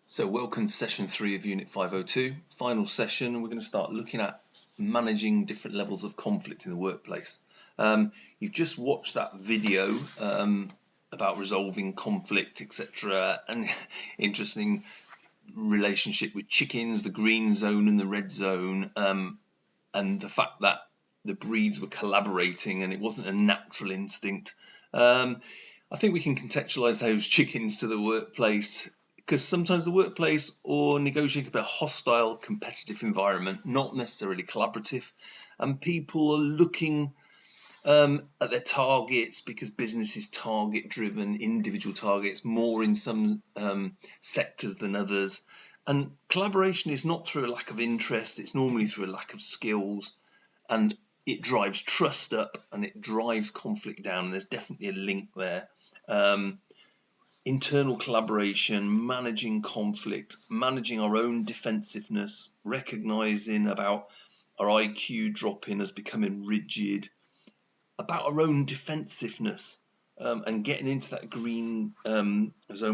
So welcome to session 3 of Unit 502, final session. We're going to start looking at managing different levels of conflict in the workplace. You've just watched that video about resolving conflict, etc. and interesting relationship with chickens, the green zone and the red zone, and the fact that the breeds were collaborating and it wasn't a natural instinct. I think we can contextualize those chickens to the workplace, because sometimes the workplace or negotiating a hostile, competitive environment, not necessarily collaborative, and people are looking at their targets because business is target-driven, individual targets, more in some sectors than others. And collaboration is not through a lack of interest, it's normally through a lack of skills, and it drives trust up and it drives conflict down, and there's definitely a link there. Internal collaboration, managing conflict, managing our own defensiveness, recognizing about our IQ dropping as becoming rigid, about our own defensiveness, and getting into that green zone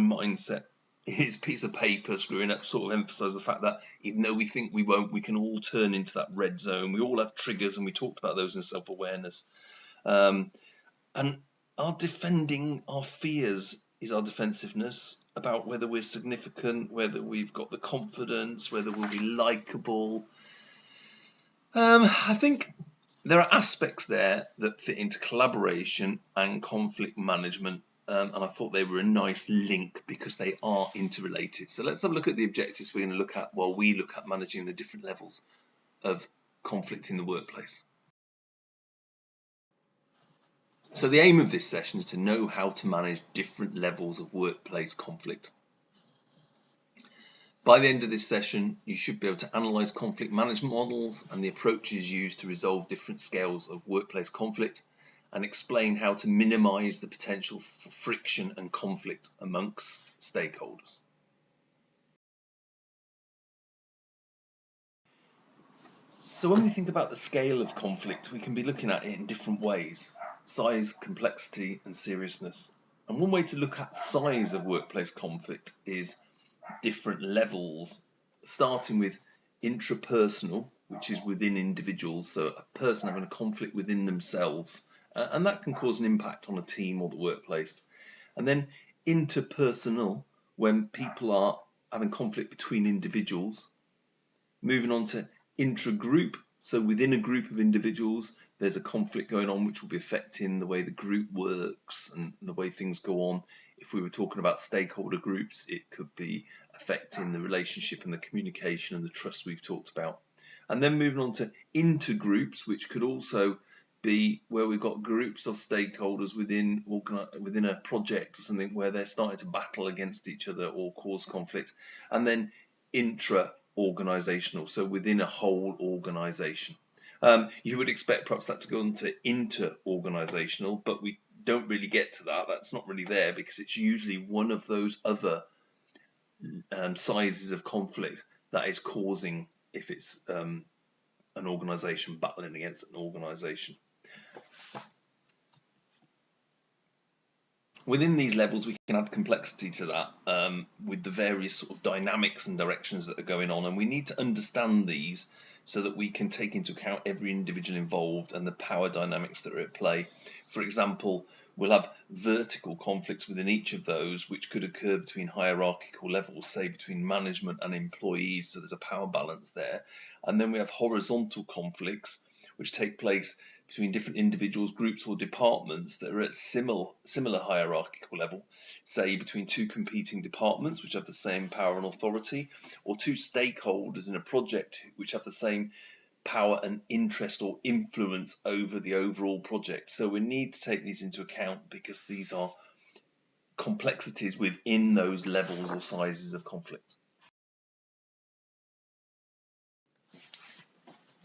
mindset. His piece of paper screwing up sort of emphasise the fact that even though we think we won't, we can all turn into that red zone. We all have triggers, and we talked about those in self-awareness. And our defending our fears is our defensiveness, about whether we're significant, whether we've got the confidence, whether we'll be likable. I think there are aspects there that fit into collaboration and conflict management, and I thought they were a nice link because they are interrelated. So let's have a look at the objectives we're going to look at while we look at managing the different levels of conflict in the workplace. So the aim of this session is to know how to manage different levels of workplace conflict. By the end of this session, you should be able to analyse conflict management models and the approaches used to resolve different scales of workplace conflict, and explain how to minimise the potential for friction and conflict amongst stakeholders. So when we think about the scale of conflict, we can be looking at it in different ways: size, complexity, and seriousness. And one way to look at size of workplace conflict is different levels, starting with intrapersonal, which is within individuals, so a person having a conflict within themselves, and that can cause an impact on a team or the workplace. And then interpersonal, when people are having conflict between individuals. Moving on to intragroup, so within a group of individuals there's a conflict going on which will be affecting the way the group works and the way things go on. If we were talking about stakeholder groups, it could be affecting the relationship and the communication and the trust we've talked about. And then moving on to intergroups, which could also be where we've got groups of stakeholders within a project or something where they're starting to battle against each other or cause conflict. And then intra-organisational, so within a whole organisation. You would expect perhaps that to go into inter-organisational, but we don't really get to that. That's not really there because it's usually one of those other sizes of conflict that is causing, if it's an organisation battling against an organisation. Within these levels, we can add complexity to that with the various sort of dynamics and directions that are going on, and we need to understand these so that we can take into account every individual involved and the power dynamics that are at play. For example, we'll have vertical conflicts within each of those, which could occur between hierarchical levels, say between management and employees, so there's a power balance there. And then we have horizontal conflicts, which take place between different individuals, groups or departments that are at similar hierarchical level, say between two competing departments which have the same power and authority, or two stakeholders in a project which have the same power and interest or influence over the overall project. So we need to take these into account because these are complexities within those levels or sizes of conflict.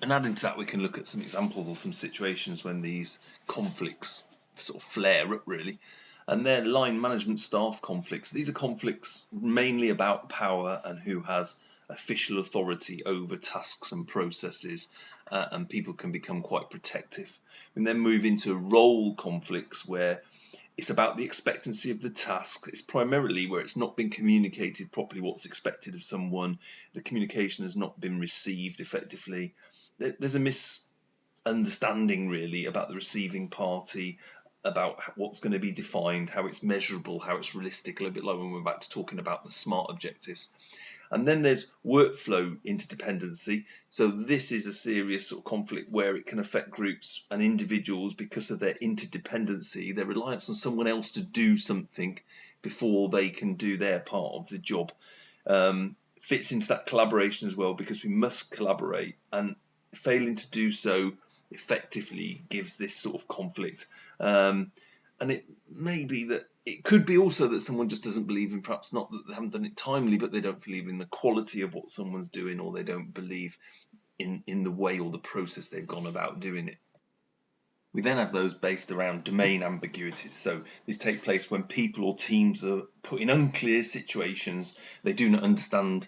And adding to that, we can look at some examples or some situations when these conflicts sort of flare up, really. And they're line management staff conflicts. These are conflicts mainly about power and who has official authority over tasks and processes, and people can become quite protective. We then move into role conflicts where It's about the expectancy of the task. It's primarily where it's not been communicated properly what's expected of someone. The communication has not been received effectively. There's a misunderstanding really about the receiving party, about what's going to be defined, how it's measurable, how it's realistic, a little bit like when we're back to talking about the SMART objectives. And then there's workflow interdependency. So this is a serious sort of conflict where it can affect groups and individuals because of their interdependency, their reliance on someone else to do something before they can do their part of the job. Fits into that collaboration as well, because we must collaborate, and failing to do so effectively gives this sort of conflict. And it may be that it could be also that someone just doesn't believe in, perhaps not that they haven't done it timely, but they don't believe in the quality of what someone's doing, or they don't believe in the way or the process they've gone about doing it. We then have those based around domain ambiguities. So these take place when people or teams are put in unclear situations. They do not understand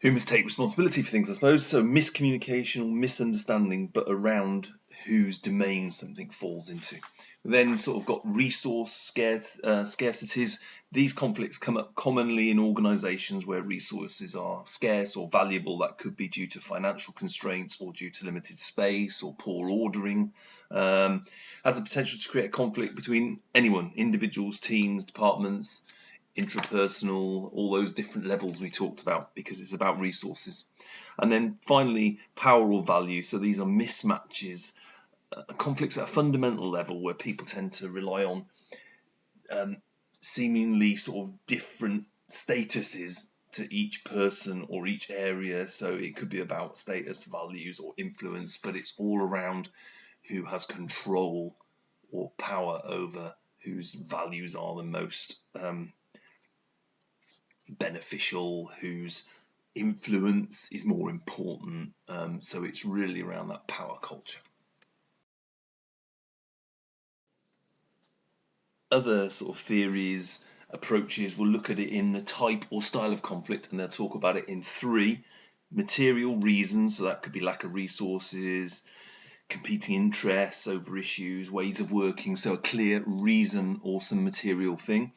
who must take responsibility for things, I suppose. So miscommunication or misunderstanding, but around whose domain something falls into. We then sort of got resource scarcities. These conflicts come up commonly in organisations where resources are scarce or valuable. That could be due to financial constraints or due to limited space or poor ordering. Has the potential to create a conflict between anyone, individuals, teams, departments, intrapersonal, all those different levels we talked about, because it's about resources. And then finally, power or value. So these are mismatches, conflicts at a fundamental level where people tend to rely on seemingly sort of different statuses to each person or each area. So it could be about status, values, or influence, but it's all around who has control or power over whose values are the most beneficial, whose influence is more important. So it's really around that power culture. Other sort of theories, approaches will look at it in the type or style of conflict, and they'll talk about it in three: material reasons, so that could be lack of resources, competing interests over issues, ways of working, so a clear reason or some material thing;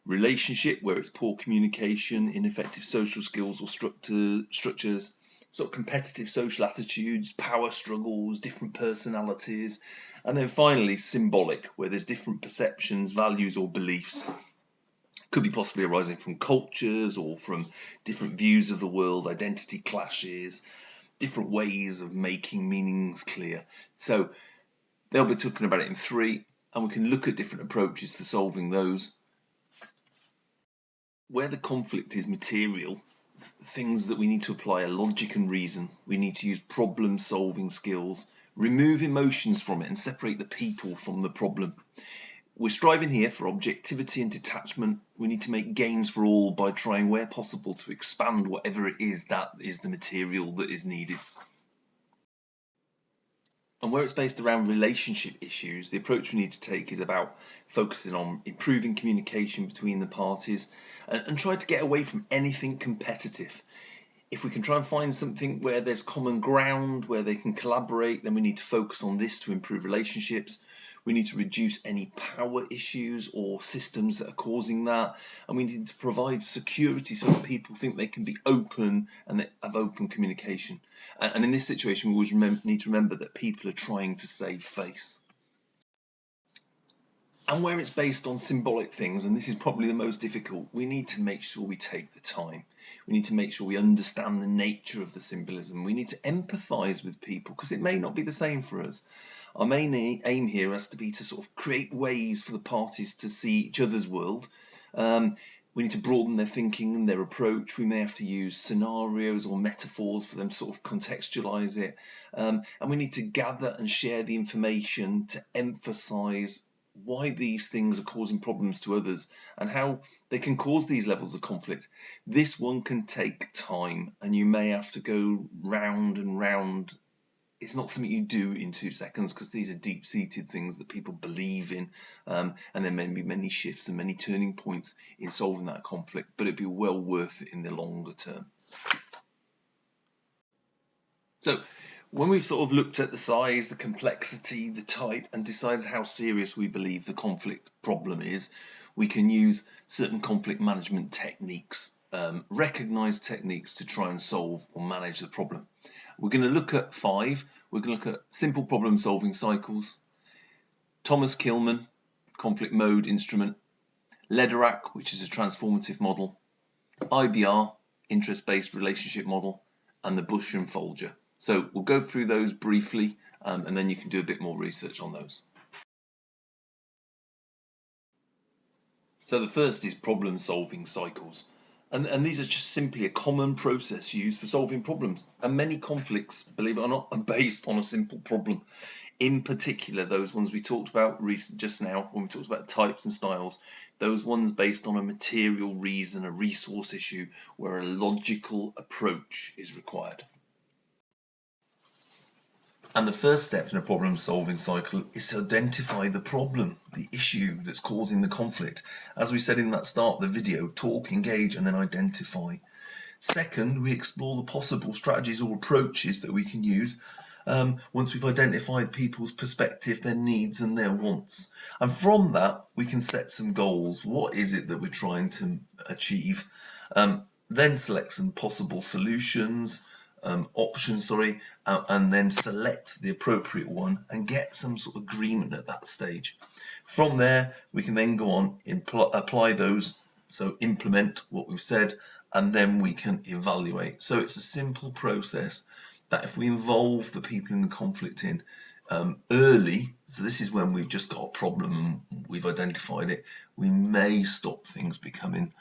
relationship, where it's poor communication, ineffective social skills or structures, sort of competitive social attitudes, power struggles, different personalities; and then finally symbolic, where there's different perceptions, values or beliefs. Could be possibly arising from cultures or from different views of the world, identity clashes, different ways of making meanings clear. So they'll be talking about it in three, and we can look at different approaches for solving those. Where the conflict is material, things that we need to apply are logic and reason. We need to use problem solving skills, remove emotions from it, and separate the people from the problem. We're striving here for objectivity and detachment. We need to make gains for all by trying, where possible, to expand whatever it is that is the material that is needed. And where it's based around relationship issues, the approach we need to take is about focusing on improving communication between the parties, and try to get away from anything competitive. If we can try and find something where there's common ground, where they can collaborate, then we need to focus on this to improve relationships. We need to reduce any power issues or systems that are causing that, and we need to provide security so that people think they can be open and they have open communication. And in this situation, we always need to remember that people are trying to save face. And where it's based on symbolic things, and this is probably the most difficult, we need to make sure we take the time. We need to make sure we understand the nature of the symbolism. We need to empathise with people, because it may not be the same for us. Our main aim here has to be to sort of create ways for the parties to see each other's world. We need to broaden their thinking and their approach. We may have to use scenarios or metaphors for them to sort of contextualise it. And we need to gather and share the information to emphasise why these things are causing problems to others and how they can cause these levels of conflict. This one can take time, and you may have to go round and round. It's not something you do in 2 seconds, because these are deep-seated things that people believe in, and there may be many shifts and many turning points in solving that conflict, but it'd be well worth it in the longer term. So When we've sort of looked at the size, the complexity, the type, and decided how serious we believe the conflict problem is, we can use certain conflict management techniques, recognized techniques to try and solve or manage the problem. We're going to look at 5. We're going to look at simple problem solving cycles, Thomas Kilmann conflict mode instrument, Lederac, which is a transformative model, IBR, interest-based relationship model, and the Bush and Folger. So we'll go through those briefly, and then you can do a bit more research on those. So the first is problem solving cycles. And these are just simply a common process used for solving problems. And many conflicts, believe it or not, are based on a simple problem. In particular, those ones we talked about just now, when we talked about types and styles, those ones based on a material reason, a resource issue, where a logical approach is required. And the first step in a problem solving cycle is to identify the problem, the issue that's causing the conflict. As we said in that start of the video, talk, engage, and then identify. Second, we explore the possible strategies or approaches that we can use once we've identified people's perspective, their needs and their wants. And from that, we can set some goals. What is it that we're trying to achieve? Then select some possible solutions, options, and then select the appropriate one and get some sort of agreement at that stage. From there, we can then go on and apply those, so implement what we've said, and then we can evaluate. So it's a simple process that if we involve the people in the conflict in early, so this is when we've just got a problem and we've identified it, we may stop things becoming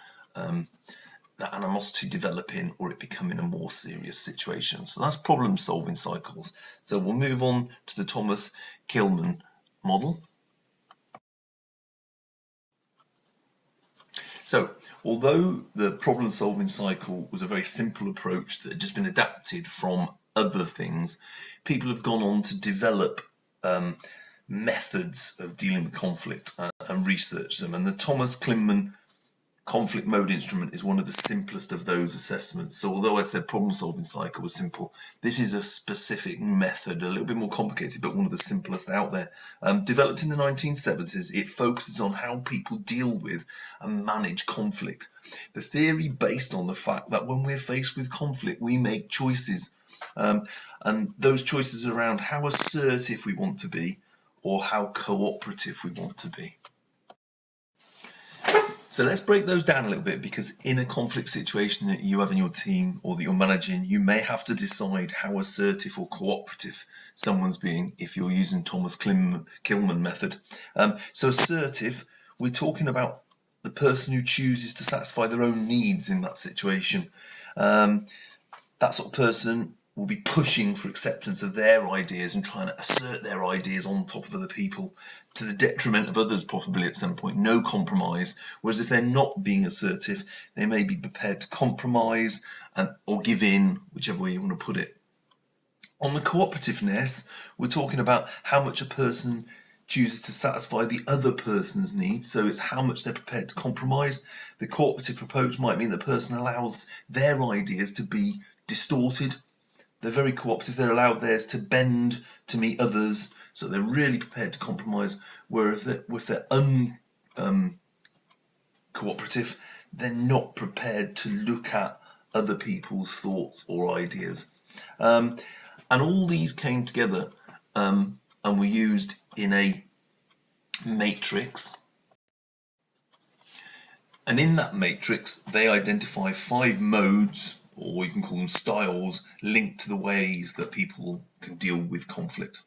that animosity developing or it becoming a more serious situation. So that's problem solving cycles. So we'll move on to the Thomas Kilmann model. So although the problem solving cycle was a very simple approach that had just been adapted from other things, people have gone on to develop methods of dealing with conflict and research them. And the Thomas Kilmann conflict mode instrument is one of the simplest of those assessments. So although I said problem solving cycle was simple, this is a specific method, a little bit more complicated, but one of the simplest out there. Developed in the 1970s, it focuses on how people deal with and manage conflict. The theory based on the fact that when we're faced with conflict, we make choices. And those choices around how assertive we want to be or how cooperative we want to be. So let's break those down a little bit, because in a conflict situation that you have in your team or that you're managing, you may have to decide how assertive or cooperative someone's being if you're using Thomas Kilmann method. So assertive, we're talking about the person who chooses to satisfy their own needs in that situation. That sort of person will be pushing for acceptance of their ideas and trying to assert their ideas on top of other people to the detriment of others, probably at some point. No compromise. Whereas if they're not being assertive, they may be prepared to compromise or give in, whichever way you want to put it. On the cooperativeness, we're talking about how much a person chooses to satisfy the other person's needs. So it's how much they're prepared to compromise. The cooperative approach might mean the person allows their ideas to be distorted. They're very cooperative, they're allowed theirs to bend to meet others, so they're really prepared to compromise, whereas if they're uncooperative, they're not prepared to look at other people's thoughts or ideas. And all these came together and were used in a matrix. And in that matrix, they identify 5 modes, or you can call them styles, linked to the ways that people can deal with conflict.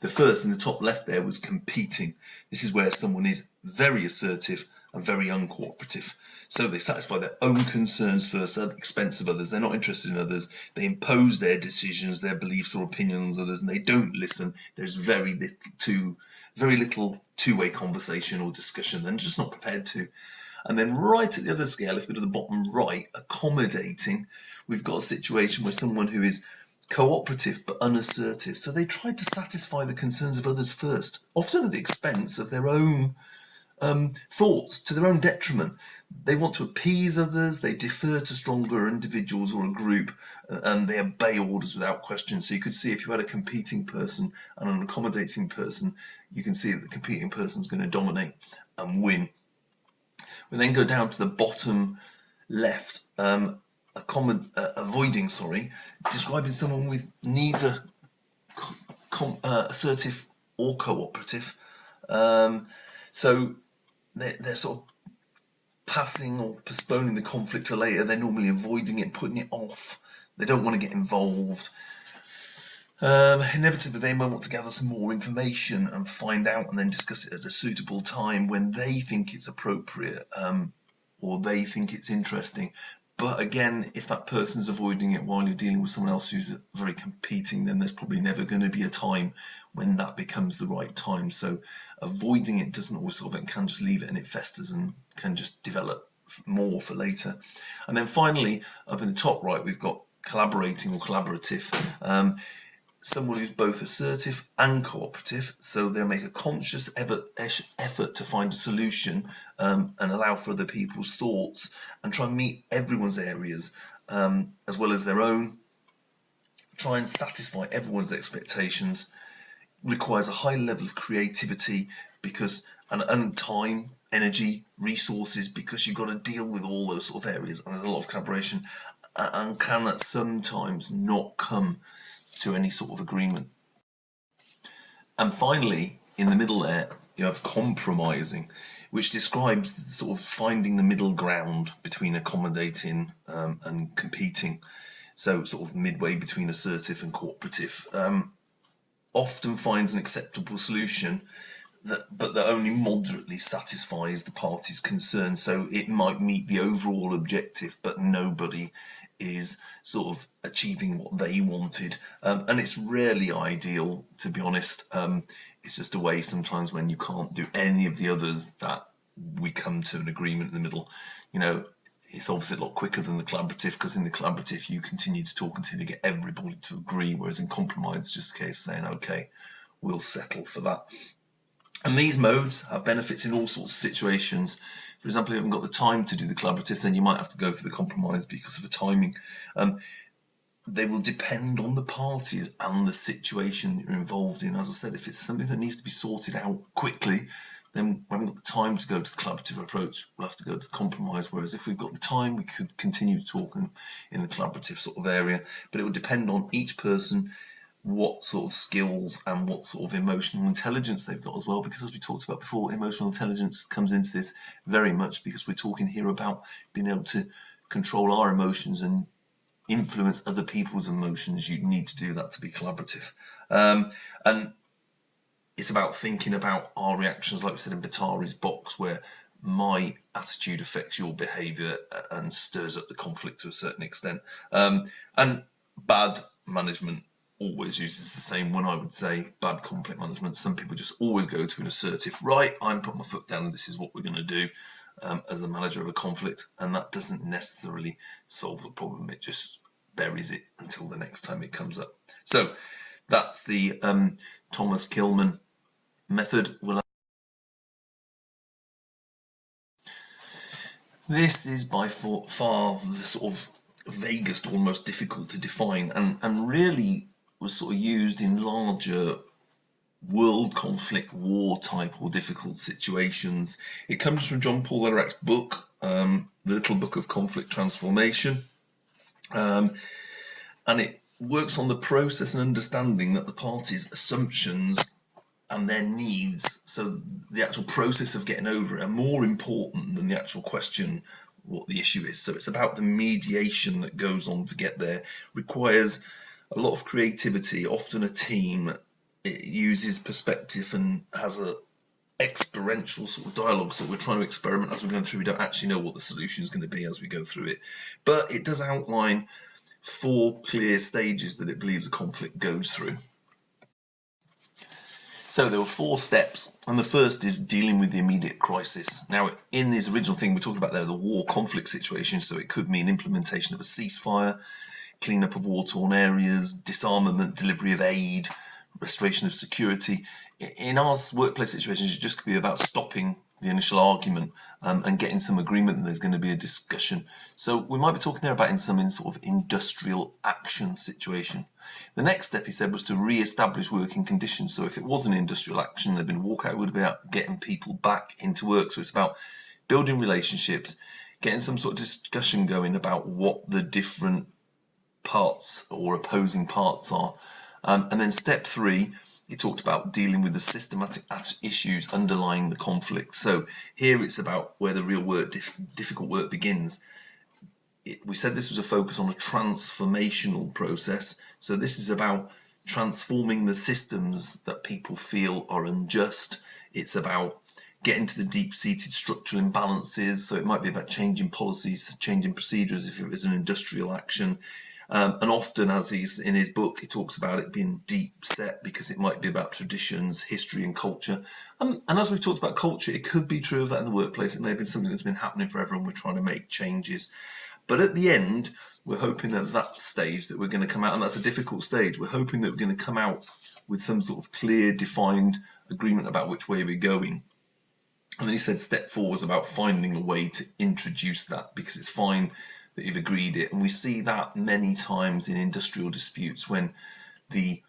The first in the top left there was competing. This is where someone is very assertive and very uncooperative. So they satisfy their own concerns first at the expense of others. They're not interested in others. They impose their decisions, their beliefs or opinions on others, and they don't listen. There's very little two-way conversation or discussion. They're just not prepared to. And then right at the other scale, if we go to the bottom right, accommodating, we've got a situation where someone who is cooperative but unassertive. So they try to satisfy the concerns of others first, often at the expense of their own thoughts to their own detriment. They want to appease others, they defer to stronger individuals or a group, and they obey orders without question. So you could see if you had a competing person and an accommodating person, you can see that the competing person is going to dominate and win. We then go down to the bottom left, avoiding, describing someone with neither assertive or cooperative. So they're sort of passing or postponing the conflict to later. They're normally avoiding it, putting it off. They don't want to get involved. Inevitably, they might want to gather some more information and find out and then discuss it at a suitable time when they think it's appropriate, or they think it's interesting. But again, if that person's avoiding it while you're dealing with someone else who's very competing, then there's probably never going to be a time when that becomes the right time. So avoiding it doesn't always solve it, and can just leave it and it festers and can just develop more for later. And then finally, up in the top right, we've got collaborating or collaborative. Someone who's both assertive and cooperative, so they'll make a conscious effort to find a solution, and allow for other people's thoughts and try and meet everyone's areas, as well as their own. Try and satisfy everyone's expectations. Requires a high level of creativity and time, energy, resources, because you've got to deal with all those sort of areas, and there's a lot of collaboration, and can at sometimes not come to any sort of agreement. And finally, in the middle there, you have compromising, which describes sort of finding the middle ground between accommodating and competing. So sort of midway between assertive and cooperative. Often finds an acceptable solution, but that only moderately satisfies the parties concerned. So it might meet the overall objective, but nobody is sort of achieving what they wanted, and it's rarely ideal, to be honest. It's just a way sometimes when you can't do any of the others that we come to an agreement in the middle. It's obviously a lot quicker than the collaborative, because in the collaborative you continue to talk until you get everybody to agree, whereas in compromise it's just a case of saying, okay, we'll settle for that. And these modes have benefits in all sorts of situations. For example, if you haven't got the time to do the collaborative, then you might have to go for the compromise because of the timing. They will depend on the parties and the situation that you're involved in. As I said, if it's something that needs to be sorted out quickly, then we haven't got the time to go to the collaborative approach. We'll have to go to the compromise. Whereas if we've got the time, we could continue to talk in the collaborative sort of area. But it would depend on each person, what sort of skills and what sort of emotional intelligence they've got as well, because as we talked about before, emotional intelligence comes into this very much, because we're talking here about being able to control our emotions and influence other people's emotions. You need to do that to be collaborative, and it's about thinking about our reactions, like we said in Batari's box, where my attitude affects your behavior and stirs up the conflict to a certain extent. And bad management always uses the same one, I would say. Bad conflict management, some people just always go to an assertive, right, I'm putting my foot down and this is what we're going to do, as a manager of a conflict, and that doesn't necessarily solve the problem. It just buries it until the next time it comes up. So that's the Thomas Kilmann method. This is by far the sort of vaguest, almost difficult to define, and really was sort of used in larger world conflict, war type or difficult situations. It comes from John Paul Lederach's book, The Little Book of Conflict Transformation, and it works on the process and understanding that the parties' assumptions and their needs, so the actual process of getting over it, are more important than the actual question what the issue is. So it's about the mediation that goes on to get there. Requires a lot of creativity, often a team. It uses perspective and has a experiential sort of dialogue, so we're trying to experiment as we're going through. We don't actually know what the solution is going to be as we go through it, but it does outline 4 clear stages that it believes a conflict goes through. So there were 4 steps, and the first is dealing with the immediate crisis. Now, in this original thing we talked about there, the war conflict situation, so it could mean implementation of a ceasefire, cleanup of war-torn areas, disarmament, delivery of aid, restoration of security. In our workplace situations, it just could be about stopping the initial argument, and getting some agreement, and there's going to be a discussion. So we might be talking there about in some sort of industrial action situation. The next step, he said, was to re-establish working conditions. So if it was an industrial action, there'd been a walkout, it would be about getting people back into work. So it's about building relationships, getting some sort of discussion going about what the different parts or opposing parts are. And then step 3, he talked about dealing with the systematic issues underlying the conflict. So here it's about where the real work, difficult work begins. We said this was a focus on a transformational process. So this is about transforming the systems that people feel are unjust. It's about getting to the deep-seated structural imbalances. So it might be about changing policies, changing procedures if it was an industrial action. And often, as he's in his book, he talks about it being deep set because it might be about traditions, history and culture. And as we've talked about culture, it could be true of that in the workplace. It may have been something that's been happening forever and we're trying to make changes. But at the end, we're hoping that that stage that we're going to come out, and that's a difficult stage, we're hoping that we're going to come out with some sort of clear, defined agreement about which way we're going. And then he said step 4 was about finding a way to introduce that, because it's fine that you've agreed it. And we see that many times in industrial disputes when the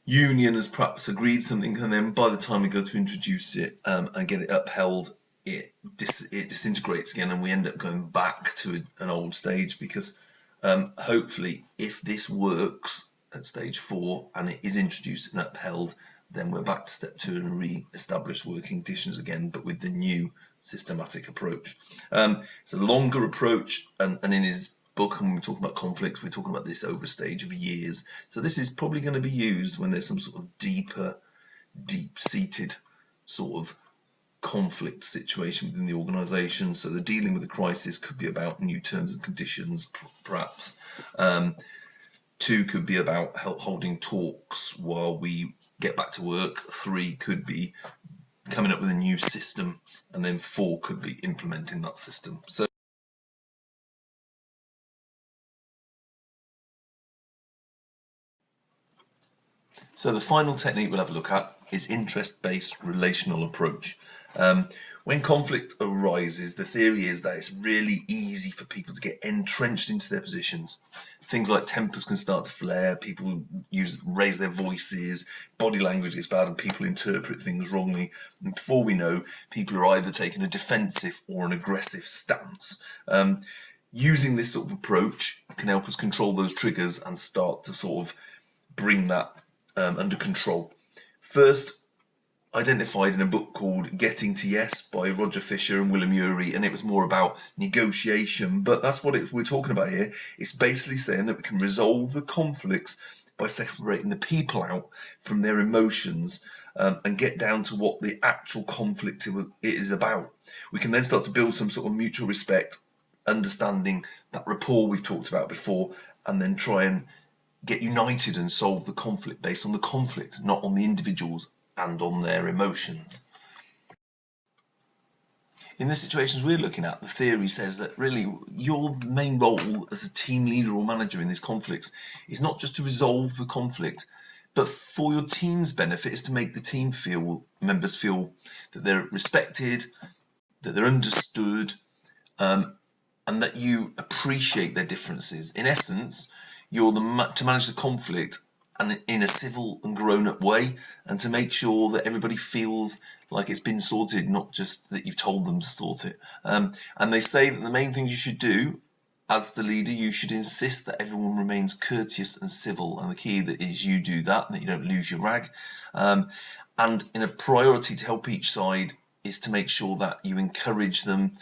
union has perhaps agreed something, and then by the time we go to introduce it and get it upheld, it disintegrates again, and we end up going back to an old stage. Because hopefully, if this works at stage 4 and it is introduced and upheld, then we're back to step 2 and re-establish working conditions again, but with the new systematic approach. It's a longer approach, and in his book, and when we're talking about conflicts, we're talking about this over a stage of years. So this is probably going to be used when there's some sort of deep-seated sort of conflict situation within the organisation. So the dealing with the crisis could be about new terms and conditions, perhaps. 2 could be about holding talks while we get back to work. 3 could be coming up with a new system, and then 4 could be implementing that system. So the final technique we'll have a look at is interest-based relational approach. When conflict arises, the theory is that it's really easy for people to get entrenched into their positions. Things like tempers can start to flare, people raise their voices, body language gets bad, and people interpret things wrongly. And before we know, people are either taking a defensive or an aggressive stance. Using this sort of approach can help us control those triggers and start to sort of bring that under control. First, identified in a book called Getting to Yes by Roger Fisher and William Ury, and it was more about negotiation, but that's what we're talking about here. It's basically saying that we can resolve the conflicts by separating the people out from their emotions and get down to what the actual conflict is about. We can then start to build some sort of mutual respect, understanding that rapport we've talked about before, and then try and get united and solve the conflict based on the conflict, not on the individuals and on their emotions. In the situations we're looking at, the theory says that really your main role as a team leader or manager in these conflicts is not just to resolve the conflict, but for your team's benefit is to make the team members feel that they're respected, that they're understood, and that you appreciate their differences. In essence, you're to manage the conflict and in a civil and grown-up way, and to make sure that everybody feels like it's been sorted, not just that you've told them to sort it. And they say that the main things you should do as the leader, you should insist that everyone remains courteous and civil, and the key that is you do that, and that you don't lose your rag. And in a priority to help each side is to make sure that you encourage them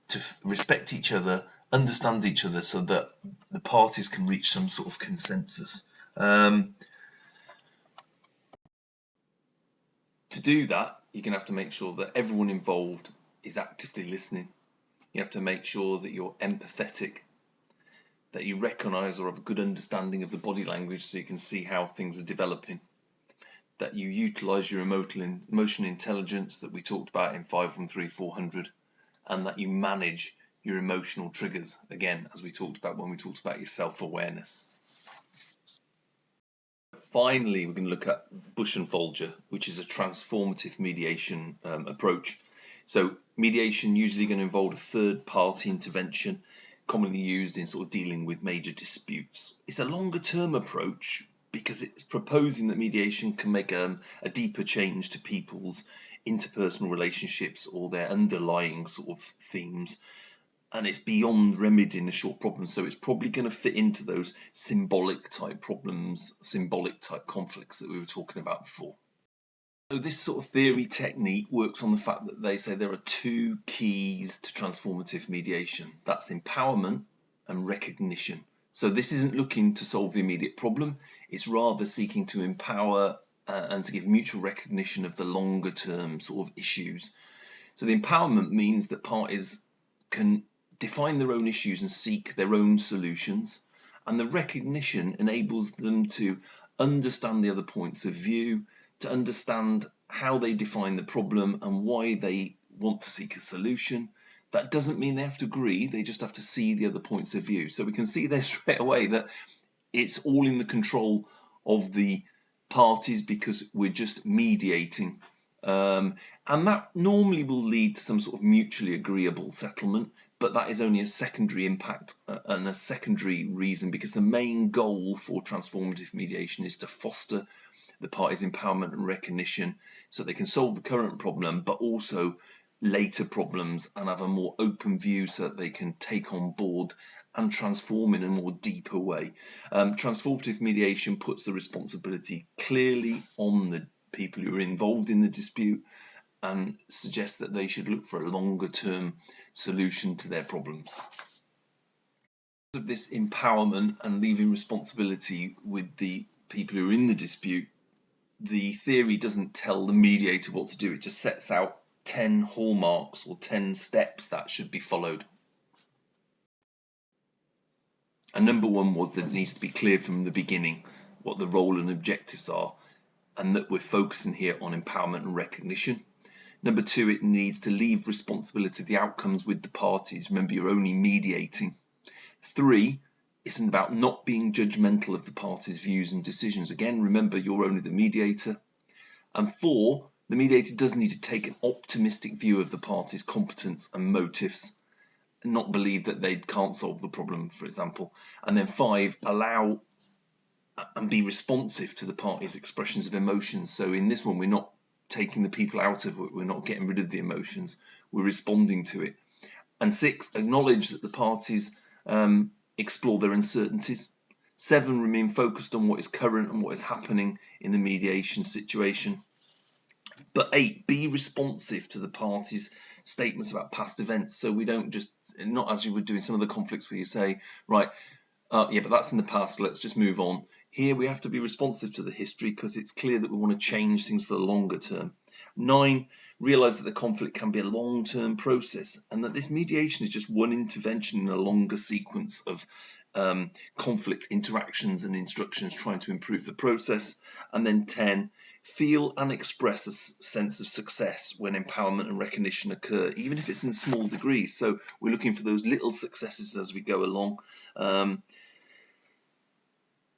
to respect each other, understand each other, so that the parties can reach some sort of consensus. To do that, you're going to have to make sure that everyone involved is actively listening. You have to make sure that you're empathetic, that you recognise or have a good understanding of the body language so you can see how things are developing, that you utilise your emotional intelligence that we talked about in 513-400, and that you manage your emotional triggers, again, as we talked about when we talked about your self-awareness. Finally, we're going to look at Bush and Folger, which is a transformative mediation approach. So mediation usually going to involve a third-party intervention, commonly used in sort of dealing with major disputes. It's a longer-term approach because it's proposing that mediation can make a deeper change to people's interpersonal relationships or their underlying sort of themes. And it's beyond remedying a short problem, so it's probably going to fit into those symbolic type problems, symbolic type conflicts that we were talking about before. So this sort of theory technique works on the fact that they say there are two keys to transformative mediation. That's empowerment and recognition. So this isn't looking to solve the immediate problem, it's rather seeking to empower and to give mutual recognition of the longer term sort of issues. So the empowerment means that parties can define their own issues and seek their own solutions, and the recognition enables them to understand the other points of view, to understand how they define the problem and why they want to seek a solution. That doesn't mean they have to agree, they just have to see the other points of view. So we can see there straight away that it's all in the control of the parties because we're just mediating. And that normally will lead to some sort of mutually agreeable settlement, but that is only a secondary impact and a secondary reason, because the main goal for transformative mediation is to foster the parties' empowerment and recognition so they can solve the current problem, but also later problems, and have a more open view so that they can take on board and transform in a more deeper way. Transformative mediation puts the responsibility clearly on the people who are involved in the dispute and suggests that they should look for a longer term solution to their problems. Of this empowerment and leaving responsibility with the people who are in the dispute, the theory doesn't tell the mediator what to do, it just sets out 10 hallmarks or 10 steps that should be followed. And number one was that it needs to be clear from the beginning what the role and objectives are, and that we're focusing here on empowerment and recognition. Number two, it needs to leave responsibility of the outcomes with the parties. Remember, you're only mediating. 3, it's about not being judgmental of the parties' views and decisions. Again, remember, you're only the mediator. And 4, the mediator does need to take an optimistic view of the parties' competence and motives, and not believe that they can't solve the problem, for example. And then 5, allow and be responsive to the parties' expressions of emotions. So in this one, we're not taking the people out of it, we're not getting rid of the emotions, we're responding to it. And 6, acknowledge that the parties explore their uncertainties. 7, remain focused on what is current and what is happening in the mediation situation. But 8, be responsive to the parties' statements about past events. So we don't just, not as you would do in some of the conflicts where you say, right, yeah, but that's in the past, let's just move on. Here we have to be responsive to the history because it's clear that we want to change things for the longer term. 9, realise that the conflict can be a long-term process and that this mediation is just one intervention in a longer sequence of conflict interactions and instructions trying to improve the process. And then 10, feel and express a sense of success when empowerment and recognition occur, even if it's in small degrees. So we're looking for those little successes as we go along.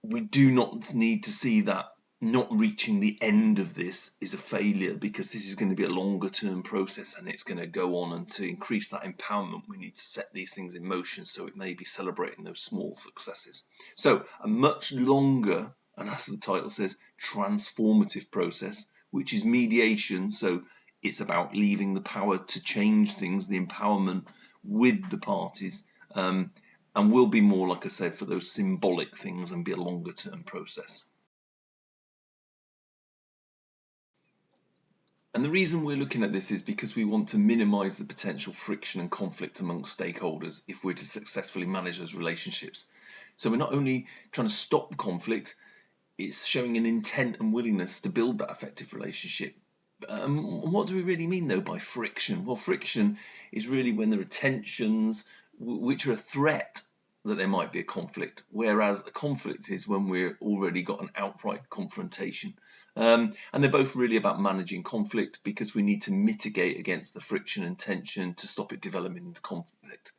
We do not need to see that not reaching the end of this is a failure, because this is going to be a longer term process and it's going to go on, and to increase that empowerment we need to set these things in motion, so it may be celebrating those small successes. So a much longer, and as the title says, transformative process, which is mediation. So it's about leaving the power to change things, the empowerment, with the parties, and will be more, like I said, for those symbolic things and be a longer term process. And the reason we're looking at this is because we want to minimise the potential friction and conflict amongst stakeholders if we're to successfully manage those relationships. So we're not only trying to stop conflict, it's showing an intent and willingness to build that effective relationship. What do we really mean though by friction? Well, friction is really when there are tensions which are a threat that there might be a conflict, whereas a conflict is when we're already got an outright confrontation. And they're both really about managing conflict, because we need to mitigate against the friction and tension to stop it developing into conflict.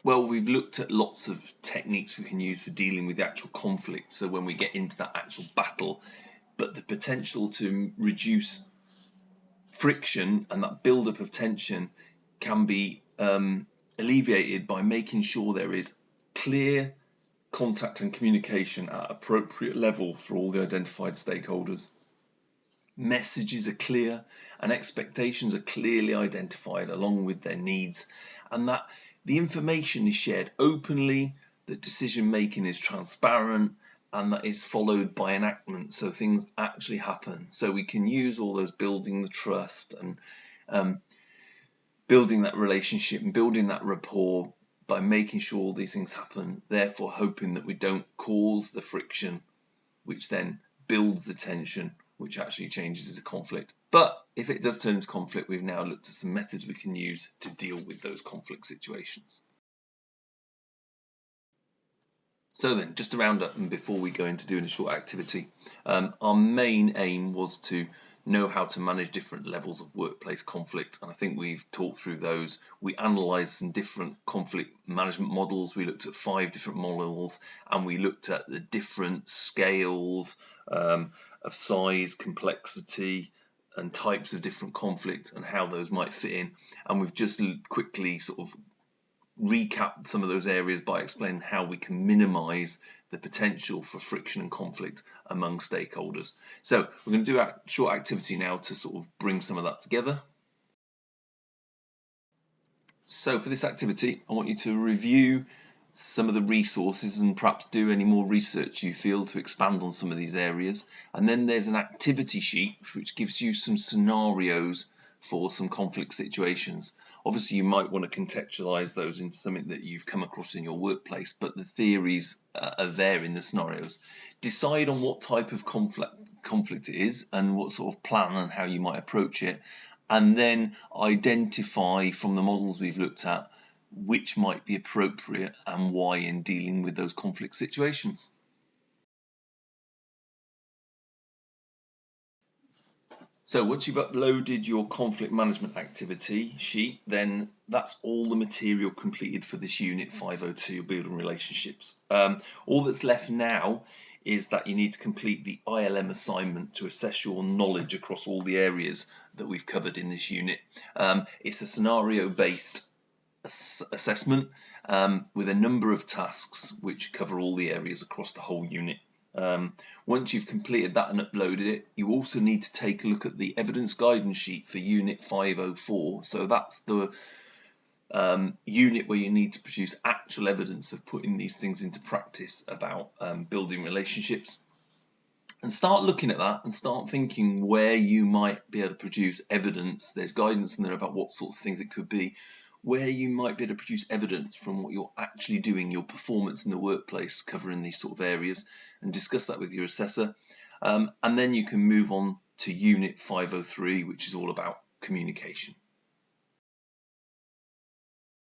Well, we've looked at lots of techniques we can use for dealing with the actual conflict, so when we get into that actual battle, but the potential to reduce friction and that build-up of tension can be alleviated by making sure there is clear contact and communication at appropriate level for all the identified stakeholders. Messages are clear and expectations are clearly identified along with their needs, and that the information is shared openly, that decision making is transparent, and that is followed by enactment, so things actually happen. So we can use all those building the trust and building that relationship and building that rapport by making sure all these things happen, therefore hoping that we don't cause the friction, which then builds the tension, which actually changes into conflict. But if it does turn into conflict, we've now looked at some methods we can use to deal with those conflict situations. So then, just to round up, and before we go into doing a short activity, our main aim was to know how to manage different levels of workplace conflict, and I think we've talked through those. We analysed some different conflict management models. We looked at 5 different models, and we looked at the different scales of size, complexity, and types of different conflict and how those might fit in. And we've just quickly sort of recap some of those areas by explaining how we can minimize the potential for friction and conflict among stakeholders. So we're going to do a short activity now to sort of bring some of that together. So for this activity, I want you to review some of the resources and perhaps do any more research you feel to expand on some of these areas. And then there's an activity sheet which gives you some scenarios for some conflict situations. Obviously, you might want to contextualize those into something that you've come across in your workplace, but the theories are there in the scenarios. Decide on what type of conflict it is and what sort of plan and how you might approach it, and then identify from the models we've looked at which might be appropriate and why in dealing with those conflict situations. So once you've uploaded your conflict management activity sheet, then that's all the material completed for this unit 502, building relationships. All that's left now is that you need to complete the ILM assignment to assess your knowledge across all the areas that we've covered in this unit. It's a scenario-based assessment with a number of tasks which cover all the areas across the whole unit. Once you've completed that and uploaded it, you also need to take a look at the evidence guidance sheet for Unit 504. So that's the unit where you need to produce actual evidence of putting these things into practice about building relationships. And start looking at that and start thinking where you might be able to produce evidence. There's guidance in there about what sorts of things it could be, where you might be able to produce evidence from what you're actually doing, your performance in the workplace, covering these sort of areas, and discuss that with your assessor. And then you can move on to Unit 503, which is all about communication.